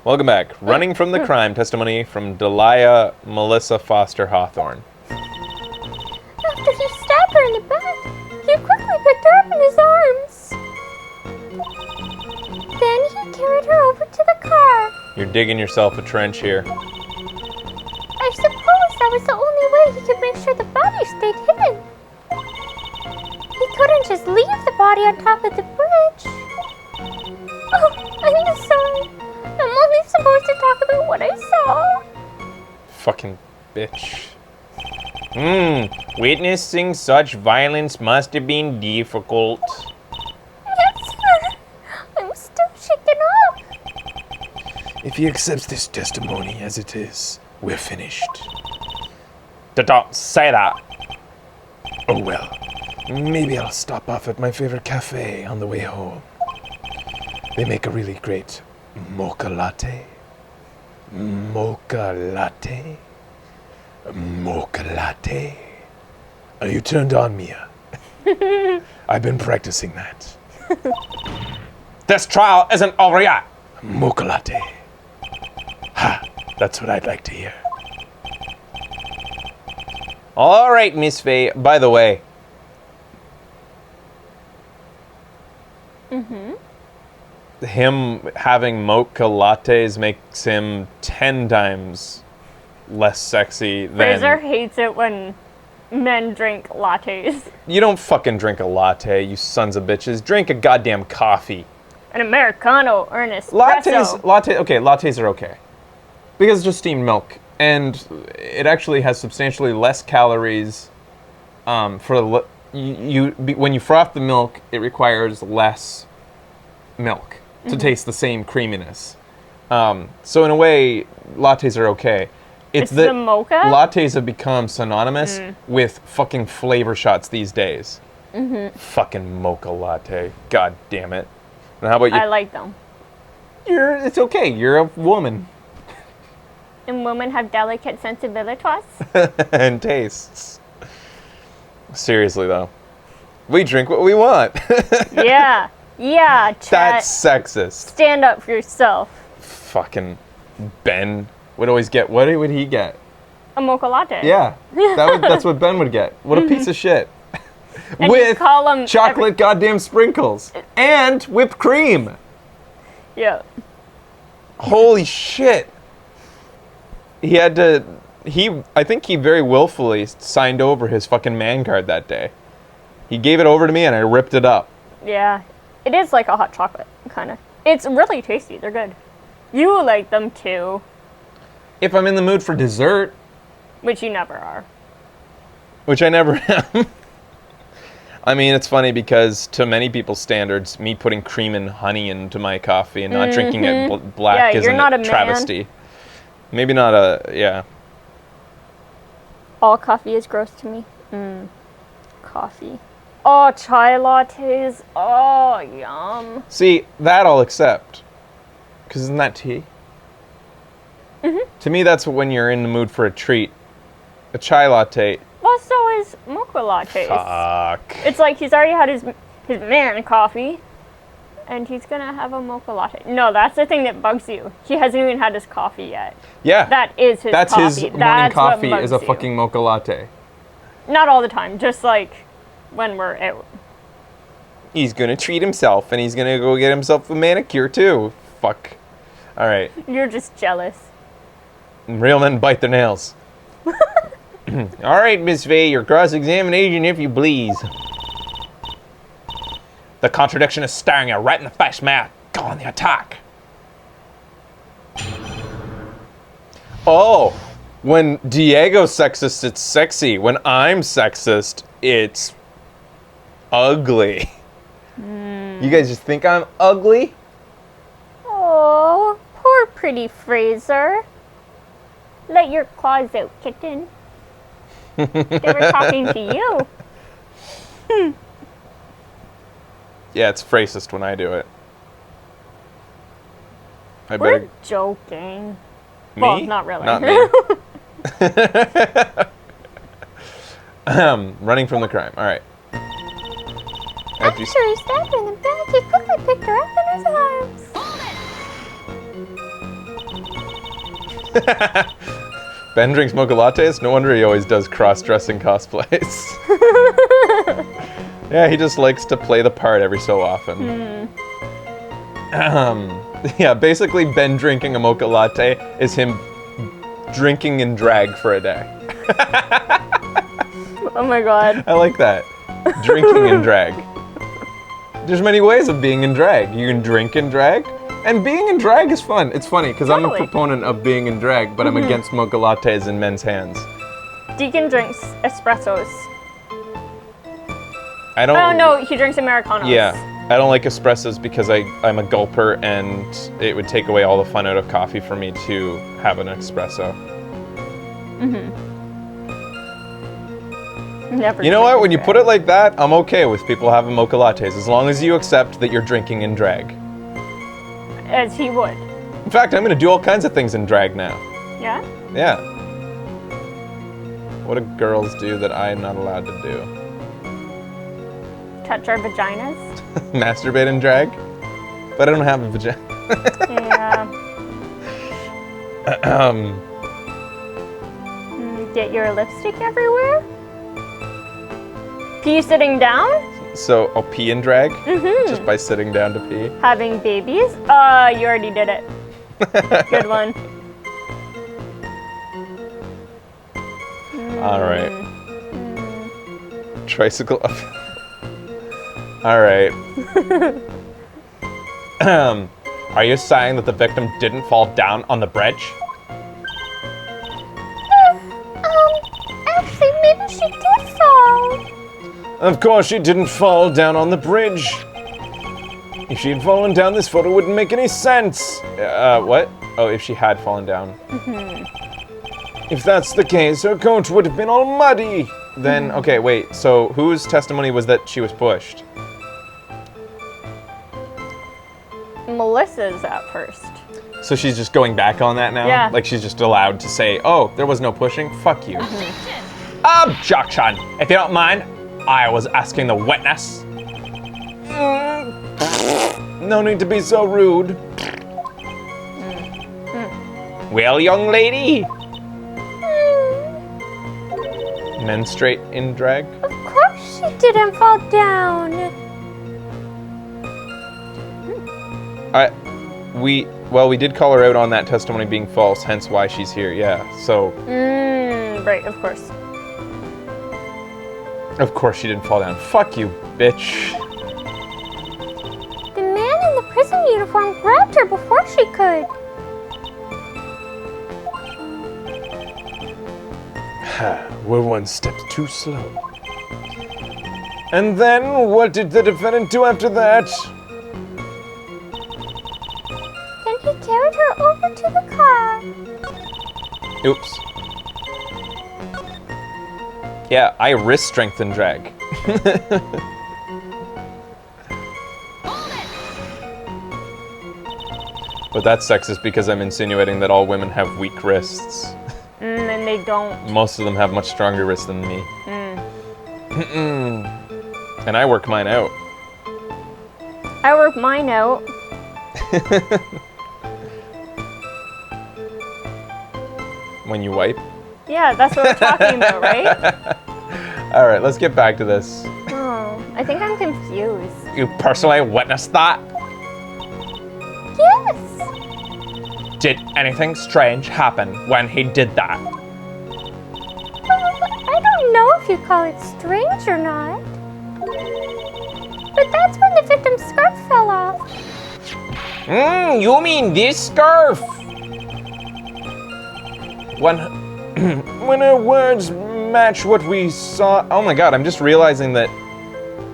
Welcome back. Running from the crime, testimony from Delia Melissa Foster Hawthorne. After he stabbed her in the back, he quickly picked her up in his arms. Then he carried her over to the car. You're digging yourself a trench here. I suppose that was the only way he could make sure the body stayed hidden. He couldn't just leave the body on top of the bridge. Oh, I'm sorry. I'm only supposed to talk about what I saw. Fucking bitch. Witnessing such violence must have been difficult. Yes, sir. I'm still shaken up. If he accepts this testimony as it is, we're finished. Don't say that. Oh well. Maybe I'll stop off at my favorite cafe on the way home. They make a really great mocha latte. Mocha latte. Mocha latte. Are you turned on, Mia? I've been practicing that. This trial isn't over yet. Mocha latte. Ha! That's what I'd like to hear. All right, Miss Faye. By the way. Him having mocha lattes makes him 10 times less sexy than... Fraser hates it when men drink lattes. You don't fucking drink a latte, you sons of bitches. Drink a goddamn coffee. An Americano or an espresso. Lattes are okay. Because it's just steamed milk. And it actually has substantially less calories when you froth the milk, it requires less milk to taste the same creaminess. So in a way, lattes are okay. It's the mocha? Lattes have become synonymous with fucking flavor shots these days. Fucking mocha latte. God damn it. And how about you? I like them. It's okay. You're a woman. And women have delicate sensibilities. And tastes. Seriously, though. We drink what we want. Yeah. Yeah, Chet. That's sexist. Stand up for yourself. Fucking Ben would always get... What would he get? A mocha latte. Yeah. That's what Ben would get. What a piece of shit. And With call him chocolate goddamn sprinkles. And whipped cream. Yeah. Holy shit. He had to... I think he very willfully signed over his fucking man card that day. He gave it over to me and I ripped it up. Yeah. It is like a hot chocolate, kind of. It's really tasty. They're good. You like them too. If I'm in the mood for dessert. Which you never are. Which I never am. I mean, it's funny because to many people's standards, me putting cream and honey into my coffee and not drinking it black isn't a travesty. Maybe not yeah. All coffee is gross to me. Coffee. Oh, chai lattes. Oh, yum. See, that I'll accept. Because isn't that tea? To me, that's when you're in the mood for a treat. A chai latte. Well, so is mocha lattes. Fuck. It's like he's already had his man coffee, and he's gonna have a mocha latte. No, that's the thing that bugs you. He hasn't even had his coffee yet. Yeah. That is his That's coffee. his morning coffee what is a bugs you. fucking mocha latte. Not all the time, just like when we're out. He's gonna treat himself, and he's gonna go get himself a manicure, too. Fuck. All right. You're just jealous. Real men bite their nails. All right, Miss Faye, your cross-examination, if you please. The contradiction is staring you right in the face, Matt. Go on the attack. Oh, when Diego's sexist, it's sexy. When I'm sexist, it's ugly. You guys just think I'm ugly? Oh, poor pretty Fraser. Let your claws out, kitten. They were talking to you. Yeah, it's racist when I do it. I We're better... joking. Me? Well, not really. Not me. Running from the crime. All right. After he stabbed her in the back, he quickly picked her up in his arms. Ben drinks mocha lattes? No wonder he always does cross-dressing cosplays. Yeah, he just likes to play the part every so often. Yeah, basically Ben drinking a mocha latte is him drinking in drag for a day. Oh my god. I like that. Drinking in drag. There's many ways of being in drag. You can drink in drag, and being in drag is fun. It's funny, because I'm a Totally. proponent of being in drag, but I'm against mocha lattes in men's hands. Deacon drinks espressos. I don't... Oh no, he drinks Americanos. Yeah. I don't like espressos because I'm a gulper, and it would take away all the fun out of coffee for me to have an espresso. Never. You know what? drink When you drag. put it like that, I'm okay with people having mocha lattes, as long as you accept that you're drinking in drag. As he would. In fact, I'm going to do all kinds of things in drag now. Yeah? Yeah. What do girls do that I'm not allowed to do? Touch our vaginas. Masturbate in drag? But I don't have a vagina. Yeah. Get your lipstick everywhere? Pee sitting down? So I'll pee in drag? Mm-hmm. Just by sitting down to pee? Having babies? You already did it. Good one. Alright. Tricycle up. Alright. Are you saying that the victim didn't fall down on the bridge? Actually, maybe she did fall. Of course she didn't fall down on the bridge. If she had fallen down, this photo wouldn't make any sense. What? Oh, if she had fallen down. If that's the case, her coat would have been all muddy. Then, okay, wait, so whose testimony was that she was pushed? Melissa's at first. So she's just going back on that now? Yeah. Like she's just allowed to say, oh, there was no pushing? Fuck you. Objection! If you don't mind, I was asking the witness. No need to be so rude. Well, young lady? Menstruate in drag? Of course she didn't fall down. We did call her out on that testimony being false, hence why she's here, yeah. So, Right, of course. of course she didn't fall down. Fuck you, bitch. The man in the prison uniform grabbed her before she could. We're one step too slow. And then, what did the defendant do after that? Then he carried her over to the car. Oops. Yeah, I wrist strength and drag. But that's sexist because I'm insinuating that all women have weak wrists. And they don't. Most of them have much stronger wrists than me. And I work mine out. I work mine out. When you wipe. Yeah, that's what we're talking about, right? All right, let's get back to this. Oh, I think I'm confused. You personally witnessed that? Yes. Did anything strange happen when he did that? I don't know if you call it strange or not. But that's when the victim's scarf fell off. You mean this scarf? When her words match what we saw. Oh my god, I'm just realizing that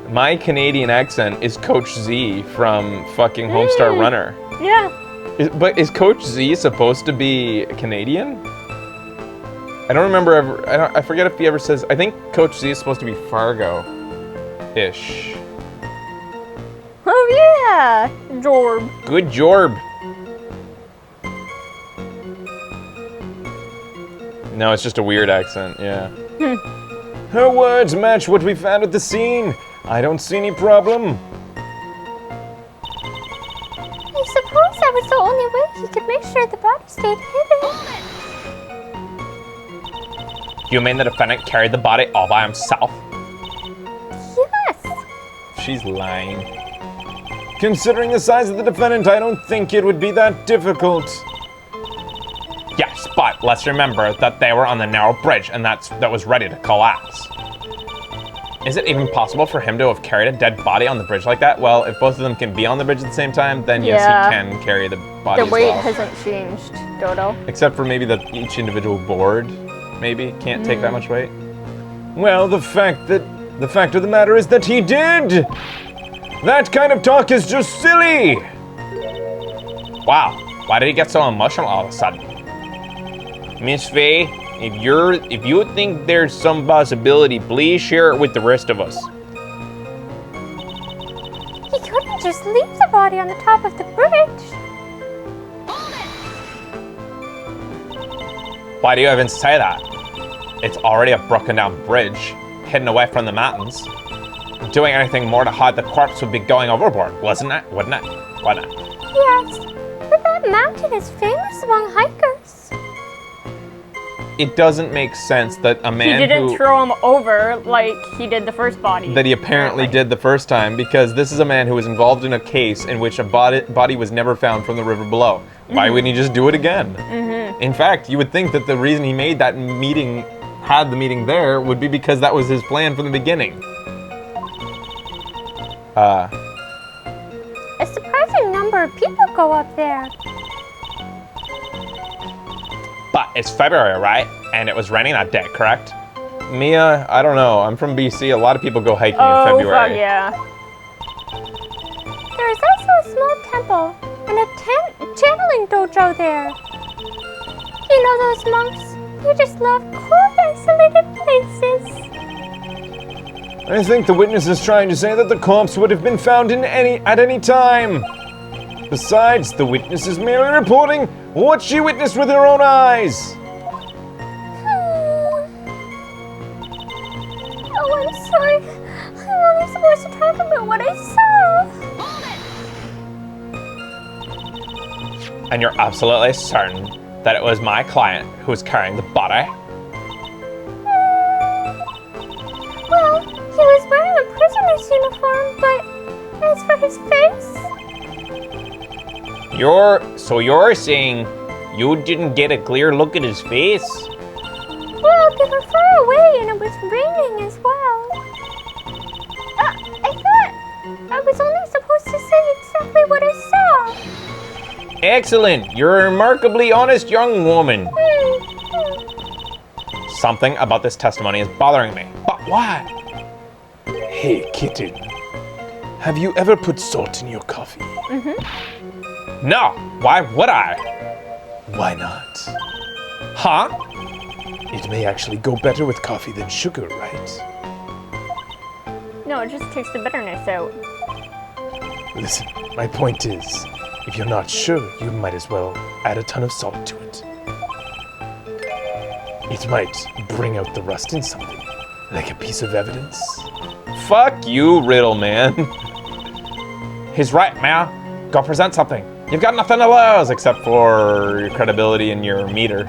my Canadian accent is Coach Z from fucking Homestar Runner. Yeah. But is Coach Z supposed to be Canadian? I don't remember ever. I forget if he ever says. I think Coach Z is supposed to be Fargo-ish. Oh yeah, Jorb. Good jorb. No, it's just a weird accent. Yeah. Her words match what we found at the scene. I don't see any problem. I suppose that was the only way he could make sure the body stayed hidden. You mean the defendant carried the body all by himself? Yes. She's lying. Considering the size of the defendant, I don't think it would be that difficult. Yes, but let's remember that they were on the narrow bridge and that was ready to collapse. Is it even possible for him to have carried a dead body on the bridge like that? Well, if both of them can be on the bridge at the same time, then yes, Yeah. he can carry the body The as weight well. hasn't changed, Dodo. Except for maybe that each individual board, maybe, can't take that much weight. Well, the fact of the matter is that he did! That kind of talk is just silly! Wow, why did he get so emotional all of a sudden? Miss Faye, if you think there's some possibility, please share it with the rest of us. He couldn't just leave the body on the top of the bridge. Why do you even say that? It's already a broken down bridge, hidden away from the mountains. Doing anything more to hide the corpse would be going overboard, wasn't it? Wouldn't it? Wouldn't it? Yes, but that mountain is famous among hikers. It doesn't make sense that a He man didn't who... throw him over like he did the first body. that he apparently did the first time, because this is a man who was involved in a case in which a body was never found from the river below. Why wouldn't he just do it again? In fact, you would think that the reason he made that meeting, had the meeting there, would be because that was his plan from the beginning. A surprising number of people go up there. But it's February, right? And it was raining that day, correct? Mia, I don't know. I'm from BC. A lot of people go hiking in February. Fuck yeah. There is also a small temple and a channeling dojo there. You know those monks? They just love cool, isolated places. I think the witness is trying to say that the corpse would have been found at any time. Besides, the witness is merely reporting what she witnessed with her own eyes. Oh, I'm sorry. I'm only supposed to talk about what I saw. And you're absolutely certain that it was my client who was carrying the body? Well, he was wearing a prisoner's uniform, but as for his face... You're saying you didn't get a clear look at his face? Well, they were far away and it was raining as well. I thought I was only supposed to say exactly what I saw. Excellent! You're a remarkably honest young woman. Something about this testimony is bothering me. But why? Hey, kitten. Have you ever put salt in your coffee? No, why would I? Why not? Huh? It may actually go better with coffee than sugar, right? No, it just takes the bitterness out. Listen, my point is, if you're not sure, you might as well add a ton of salt to it. It might bring out the rust in something, like a piece of evidence. Fuck you, Riddle Man. He's right, man. Go present something. You've got nothing to lose except for your credibility and your meter.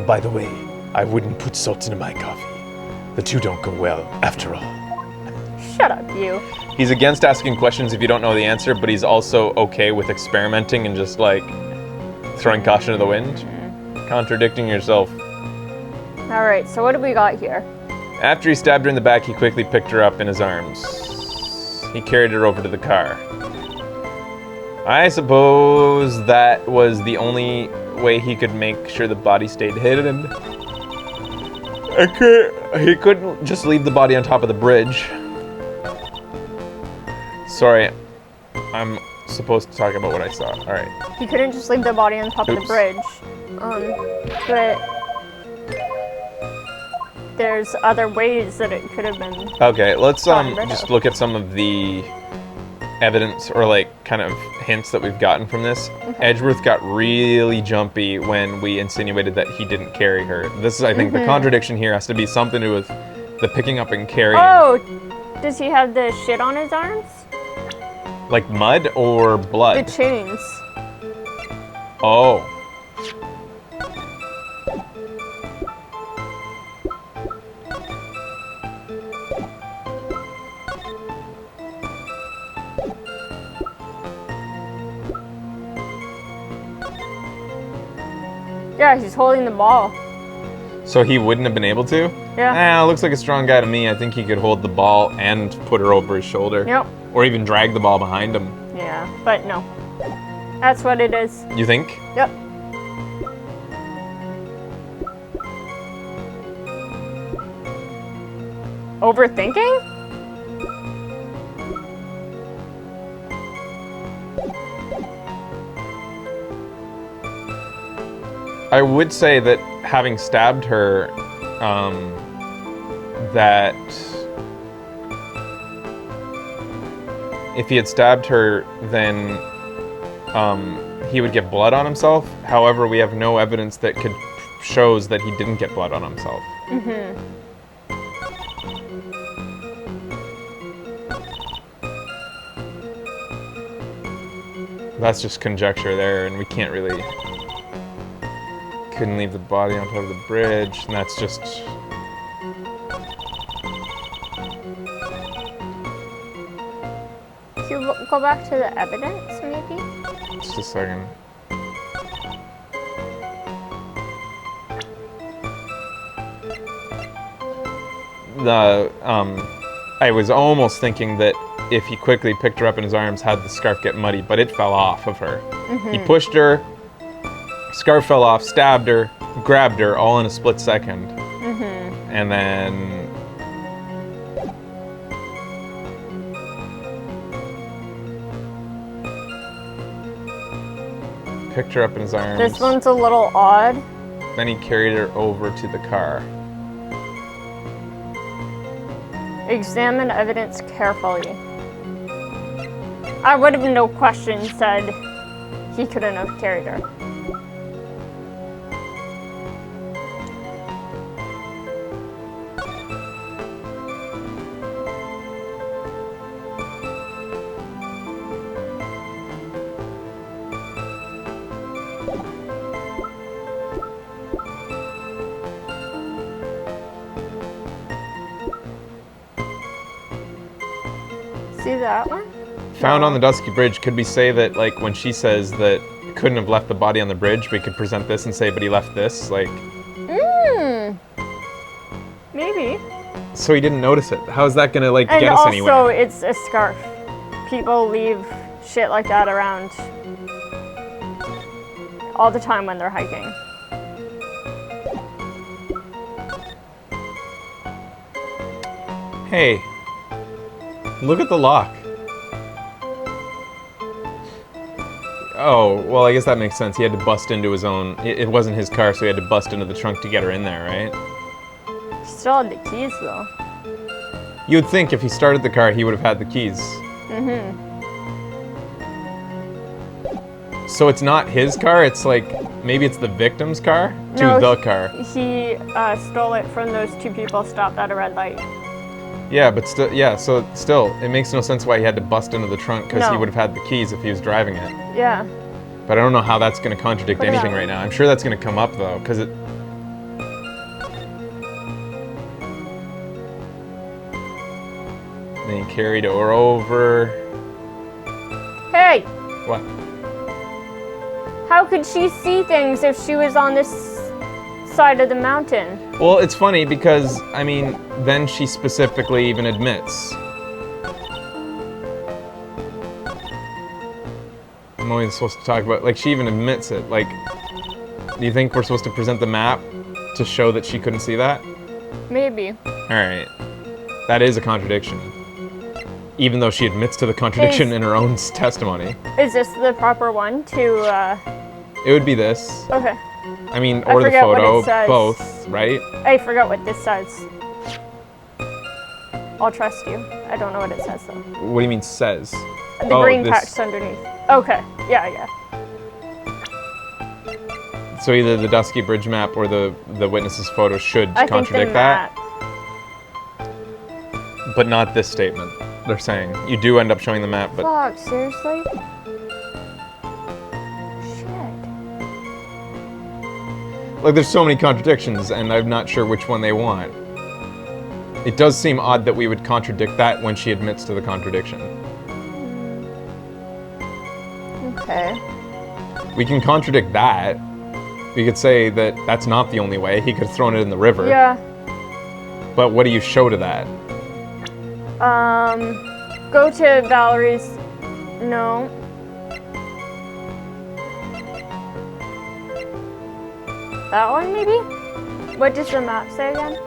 By the way, I wouldn't put salt into my coffee. The two don't go well, after all. Shut up, you. He's against asking questions if you don't know the answer, but he's also okay with experimenting and just like throwing caution to the wind. Contradicting yourself. Alright, so what do we got here? After he stabbed her in the back, he quickly picked her up in his arms. He carried her over to the car. I suppose that was the only way he could make sure the body stayed hidden. He couldn't just leave the body on top of the bridge. Sorry, I'm supposed to talk about what I saw. Alright. He couldn't just leave the body on top of the Oops. bridge. But there's other ways that it could have been. Okay, let's Gotten rid just of. look at some of the evidence or like kind of hints that we've gotten from this. Edgeworth got really jumpy when we insinuated that he didn't carry her. This is, I think, the contradiction here has to be something to do with the picking up and carrying. Oh! Does he have the shit on his arms? Like mud or The blood? chains. Yeah, he's holding the ball. So he wouldn't have been able to? Yeah. Looks like a strong guy to me. I think he could hold the ball and put her over his shoulder. Yep. Or even drag the ball behind him. Yeah, but no. That's what it is. You think? Yep. Overthinking? I would say that having stabbed her, that if he had stabbed her, then he would get blood on himself. However, we have no evidence that shows that he didn't get blood on himself. Mm-hmm. That's just conjecture there, and we can't really... Couldn't leave the body on top of the bridge, and that's just... Can you go back to the evidence, maybe? Just a second. I was almost thinking that if he quickly picked her up in his arms, had the scarf get muddy, but it fell off of her. Mm-hmm. He pushed her, scarf fell off, stabbed her, grabbed her, all in a split second. Mm-hmm. And then... picked her up in his arms. This one's a little odd. Then he carried her over to the car. Examine evidence carefully. I would have no question said he couldn't have carried her. See that one? Found on the Dusky Bridge, could we say that, like, when she says that couldn't have left the body on the bridge, we could present this and say, but he left this, like... Maybe. So he didn't notice it. How is that gonna, like, And get us also, anywhere? it's a scarf. People leave shit like that around all the time when they're hiking. Hey, look at the lock. Oh, well, I guess that makes sense. He had to bust into his own... It wasn't his car, so he had to bust into the trunk to get her in there, right? Still had the keys, though. You would think if he started the car, he would have had the keys. Mm-hmm. So it's not his car, it's like... Maybe it's the victim's car? No, To the car. He stole it from those two people stopped at a red light. Yeah, but still, yeah, so still, it makes no sense why he had to bust into the trunk, because he No. would have had the keys if he was driving it. Yeah. But I don't know how that's going to contradict Put it anything out. right now. I'm sure that's going to come up, though, because it... Then he carried her over... Hey! What? How could she see things if she was on this side of the mountain? Well, it's funny because, I mean, then she specifically even admits. I'm only supposed to talk about, like, she even admits it. Like, do you think we're supposed to present the map to show that she couldn't see that? Maybe. Alright. That is a contradiction. Even though she admits to the contradiction in her own testimony. Is this the proper one to, It would be this. Okay. I mean, I or the forget what it photo, says. both, right? I forgot what this says. I'll trust you. I don't know what it says, though. What do you mean says? The Oh, green this- text underneath. Okay. Yeah. So either the Dusky Bridge map or the witness's photo should I think the contradict that, map. but not this statement. They're saying you do end up showing the map, but Fuck, seriously? Shit. like there's so many contradictions, and I'm not sure which one they want. It does seem odd that we would contradict that when she admits to the contradiction. Okay. We can contradict that. We could say that that's not the only way. He could have thrown it in the river. Yeah. But what do you show to that? Go to Valerie's. No. That one, maybe? What does the map say again?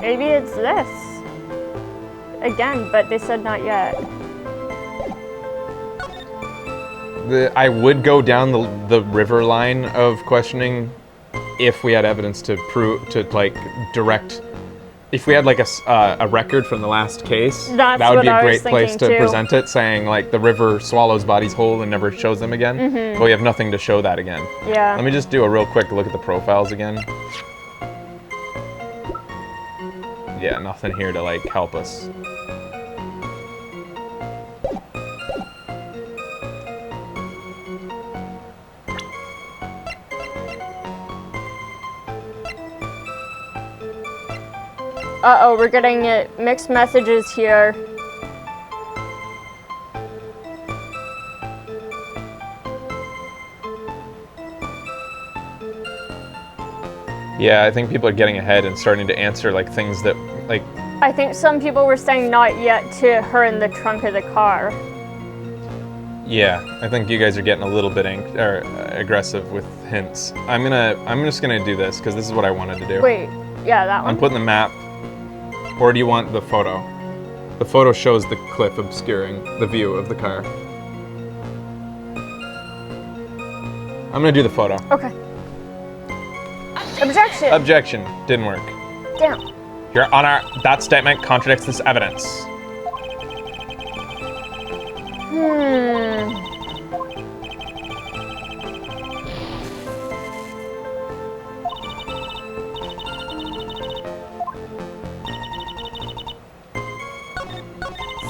Maybe it's this. Again, but they said not yet. I would go down the river line of questioning if we had evidence to prove, to like direct. If we had like a record from the last case, That's that would be what a I great was place thinking, to too. present it, saying like the river swallows bodies whole and never shows them again. Mm-hmm. But we have nothing to show that again. Yeah. Let me just do a real quick look at the profiles again. Yeah, nothing here to like help us. Uh-oh, we're getting mixed messages here. Yeah, I think people are getting ahead and starting to answer like things that like. I think some people were saying not yet to her in the trunk of the car. Yeah, I think you guys are getting a little bit aggressive with hints. I'm just gonna do this because this is what I wanted to do. Wait, yeah, that one? I'm putting the map. Or do you want the photo? The photo shows the cliff obscuring the view of the car. I'm gonna do the photo. Okay. Objection! Objection. Didn't work. Damn. Your Honor, that statement contradicts this evidence.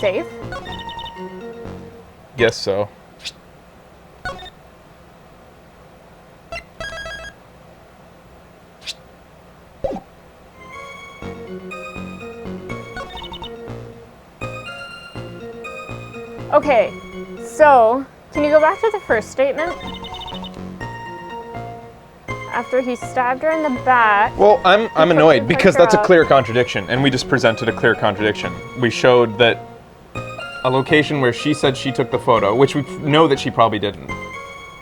Safe? Guess so. Okay, so, can you go back to the first statement? After he stabbed her in the back. Well, I'm annoyed fucking because picked her that's a up. clear contradiction, and we just presented a clear contradiction. We showed that a location where she said she took the photo, which we know that she probably didn't.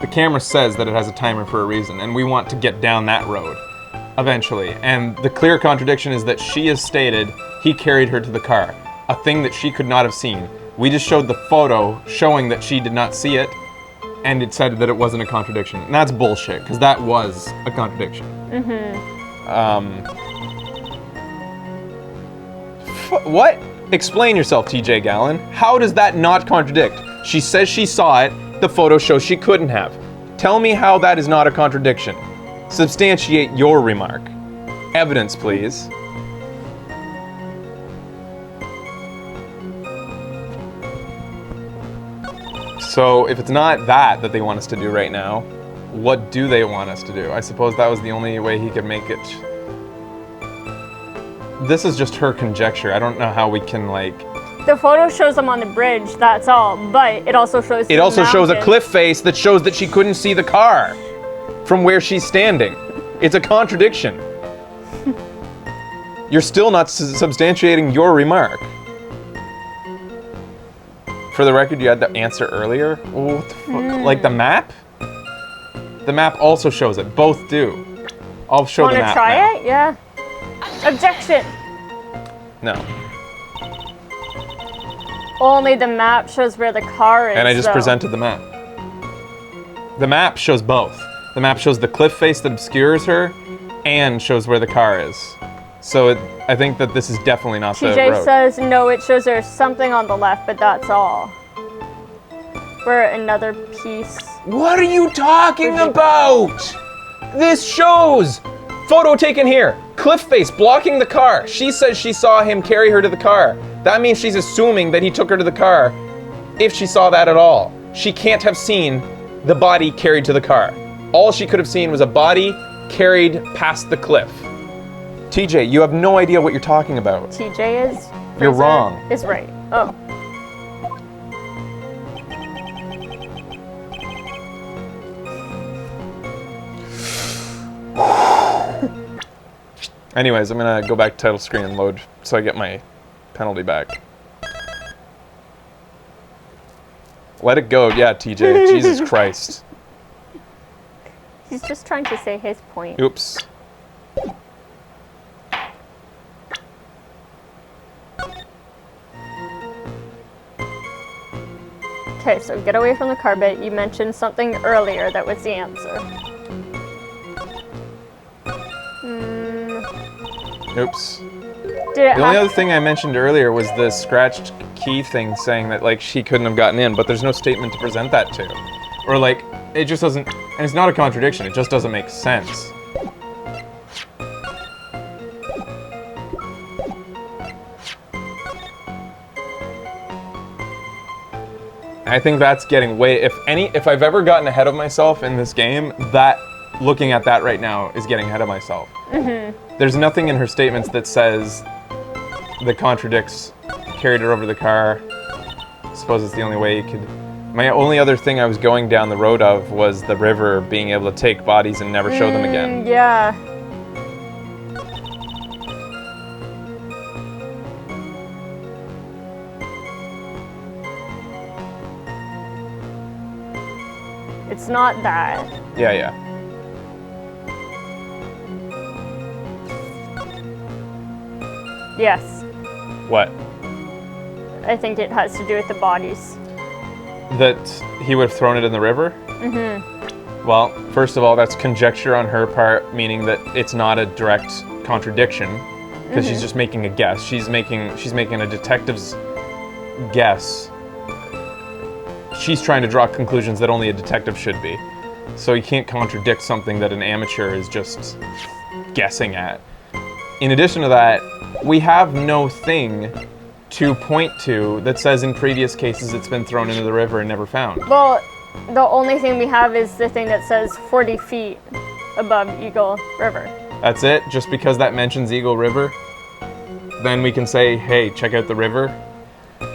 The camera says that it has a timer for a reason, and we want to get down that road eventually. And the clear contradiction is that she has stated he carried her to the car, a thing that she could not have seen. We just showed the photo showing that she did not see it, and it said that it wasn't a contradiction. And that's bullshit, because that was a contradiction. What? Explain yourself, TJ Gallen. How does that not contradict? She says she saw it, the photo shows she couldn't have. Tell me how that is not a contradiction. Substantiate your remark. Evidence, please. So if it's not that they want us to do right now, what do they want us to do? I suppose that was the only way he could make it. This is just her conjecture. I don't know how we can like. The photo shows them on the bridge, that's all, but it also shows It the also shows a mountain. cliff face that shows that she couldn't see the car from where she's standing. It's a contradiction. You're still not substantiating your remark. For the record, you had the answer earlier. What the fuck? Like the map? The map also shows it. Both do. I'll show the Wanna map try now. it? Yeah. Objection! No. Only the map shows where the car is, And I just though. presented the map. The map shows both. The map shows the cliff face that obscures her and shows where the car is. So I think that this is definitely not the TJ road. says no, it shows there's something on the left, but that's all. Where another piece. What are you talking about? This shows photo taken here. Cliff face blocking the car. She says she saw him carry her to the car. That means she's assuming that he took her to the car if she saw that at all. She can't have seen the body carried to the car. All she could have seen was a body carried past the cliff. TJ, you have no idea what you're talking about. TJ is. You're Fraser wrong. Is right. Oh. Anyways, I'm gonna go back to title screen and load so I get my penalty back. Let it go, yeah, TJ. Jesus Christ. He's just trying to say his point. Oops. Okay, so get away from the carpet. You mentioned something earlier that was the answer. Oops. Did it The only have- other thing I mentioned earlier was the scratched key thing saying that, like, she couldn't have gotten in, but there's no statement to present that to. Or, like, it just doesn't... And it's not a contradiction, it just doesn't make sense. I think that's getting way... If I've ever gotten ahead of myself in this game, looking at that right now is getting ahead of myself. There's nothing in her statements that says... that contradicts carried her over the car. I suppose it's the only way you could... My only other thing I was going down the road of was the river being able to take bodies and never show them again. Yeah. It's not that. Yeah. Yes. What? I think it has to do with the bodies. That he would have thrown it in the river? Mm-hmm. Well, first of all, that's conjecture on her part, meaning that it's not a direct contradiction, because she's just making a guess. She's making a detective's guess. She's trying to draw conclusions that only a detective should be. So you can't contradict something that an amateur is just guessing at. In addition to that, we have no thing to point to that says in previous cases it's been thrown into the river and never found. Well, the only thing we have is the thing that says 40 feet above Eagle River. That's it? Just because that mentions Eagle River? Then we can say, hey, check out the river?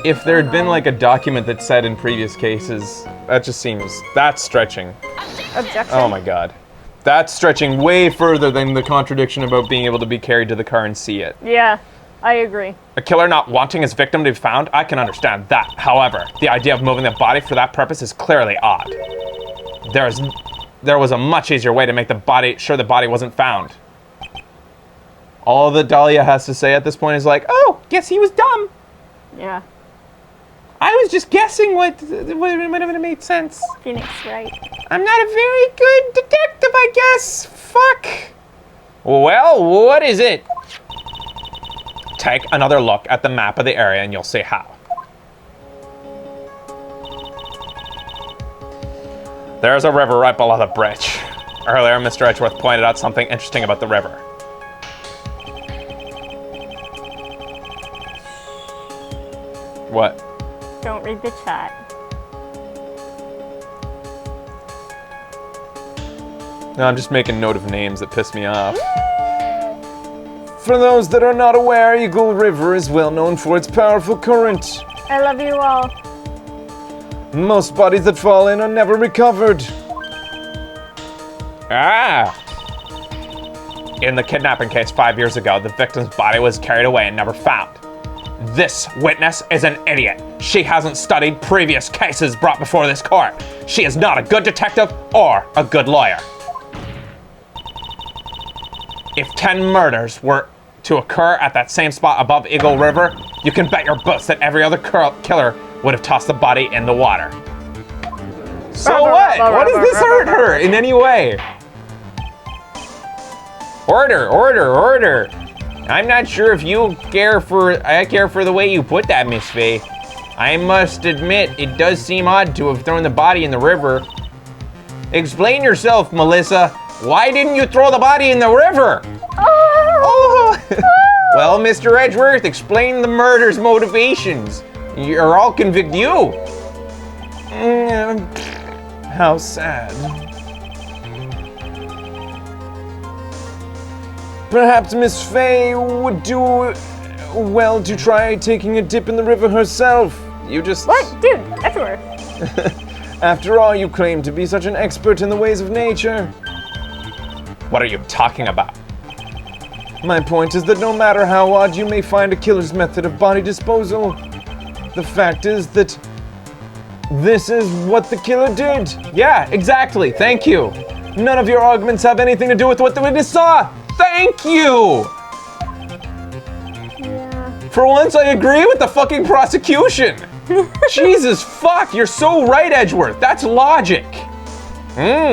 If there had been like a document that said in previous cases, that's stretching. Objection. Oh my god. That's stretching way further than the contradiction about being able to be carried to the car and see it. Yeah, I agree. A killer not wanting his victim to be found? I can understand that. However, the idea of moving the body for that purpose is clearly odd. There was a much easier way to make sure the body wasn't found. All that Dahlia has to say at this point is like, oh, guess he was dumb. Yeah. I was just guessing what would have made sense. Phoenix, right? I'm not a very good detective, I guess. Fuck. Well, what is it? Take another look at the map of the area and you'll see how. There's a river right below the bridge. Earlier, Mr. Edgeworth pointed out something interesting about the river. What? Don't read the chat. No, I'm just making note of names that piss me off. For those that are not aware, Eagle River is well known for its powerful current. I love you all. Most bodies that fall in are never recovered. Ah! In the kidnapping case 5 years ago, the victim's body was carried away and never found. This witness is an idiot. She hasn't studied previous cases brought before this court. She is not a good detective or a good lawyer. If 10 murders were to occur at that same spot above Eagle River, you can bet your boots that every other killer would have tossed the body in the water. So what? What does this hurt her in any way? Order, order, order. I'm not sure if I care for the way you put that, Miss Faye. I must admit, it does seem odd to have thrown the body in the river. Explain yourself, Melissa. Why didn't you throw the body in the river? Oh. Well, Mr. Edgeworth, explain the murder's motivations. Or I'll convict you. How sad. Perhaps Miss Faye would do well to try taking a dip in the river herself. You just... What? Dude, Edgeworth. After all, you claim to be such an expert in the ways of nature. What are you talking about? My point is that no matter how odd you may find a killer's method of body disposal, the fact is that this is what the killer did. Yeah, exactly. Thank you. None of your arguments have anything to do with what the witness saw. Thank you! Yeah. For once, I agree with the fucking prosecution. Jesus fuck, you're so right, Edgeworth. That's logic.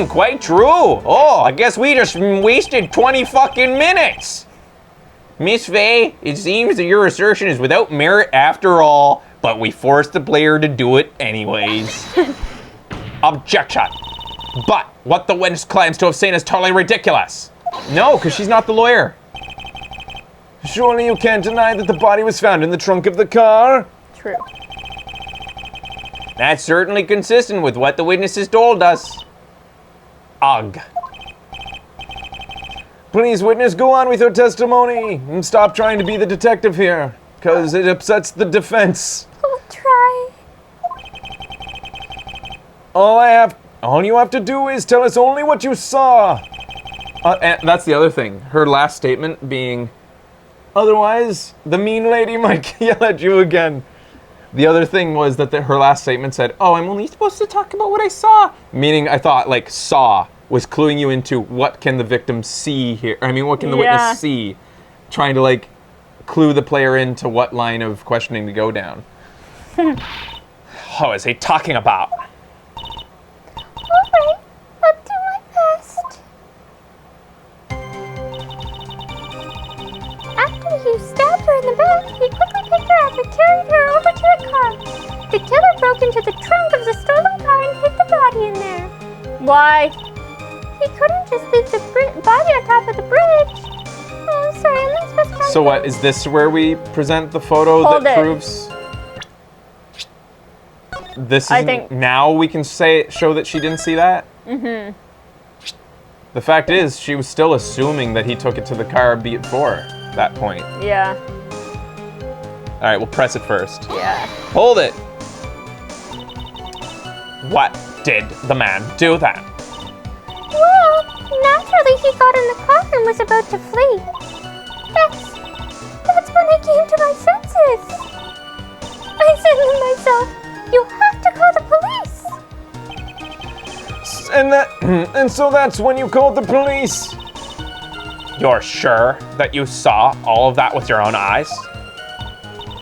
Quite true. Oh, I guess we just wasted 20 fucking minutes. Miss Faye, it seems that your assertion is without merit after all, but we forced the player to do it anyways. Objection. But what the witness claims to have seen is totally ridiculous. No, because she's not the lawyer. Surely you can't deny that the body was found in the trunk of the car? True. That's certainly consistent with what the witnesses told us. Ugh. Please, witness, go on with your testimony and stop trying to be the detective here, because it upsets the defense. I'll try. All you have to do is tell us only what you saw. And that's the other thing. Her last statement being, Otherwise, the mean lady might yell at you again. the other thing was that her last statement said, oh, I'm only supposed to talk about what I saw. Meaning, I thought, like, saw was cluing you into what can the victim see here. I mean, what can the witness see? Trying to, like, clue the player into what line of questioning to go down. What is he talking about? Alright, I'll do my best. After you stabbed her in the back, he quickly picked her up and carried her over to the car. The killer broke into the trunk of the stolen car and hid the body in there. Why? He couldn't just leave the body on top of the bridge. Oh, sorry, I'm not supposed to. So what, is this where we present the photo Hold that it. proves... This I is think- now we can show that she didn't see that? Mm-hmm. The fact is, she was still assuming that he took it to the car before that point. Yeah. All right, we'll press it first. Yeah. Hold it. What did the man do then? Well, naturally he got in the car and was about to flee. That's when I came to my senses. I said to myself, you have to call the police. And so that's when you called the police. You're sure that you saw all of that with your own eyes?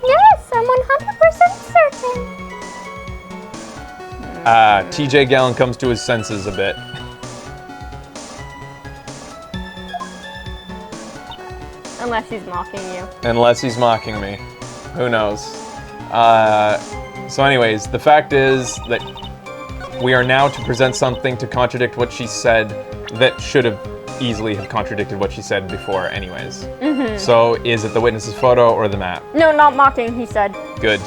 Yes, I'm 100% certain. TJ Gallon comes to his senses a bit. Unless he's mocking you. Unless he's mocking me. Who knows? So anyways, the fact is that we are now to present something to contradict what she said that should have easily have contradicted what she said before anyways. Mm-hmm. So is it the witness's photo or the map? No, not mocking, he said. Good.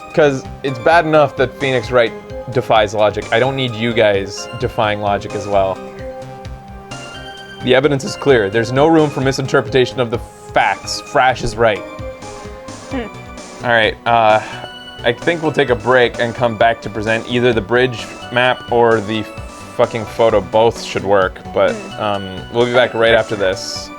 Because it's bad enough that Phoenix Wright defies logic. I don't need you guys defying logic as well. The evidence is clear. There's no room for misinterpretation of the facts. Frash is right. All right, I think we'll take a break and come back to present either the bridge map or the fucking photo. Both should work, but we'll be back right after this.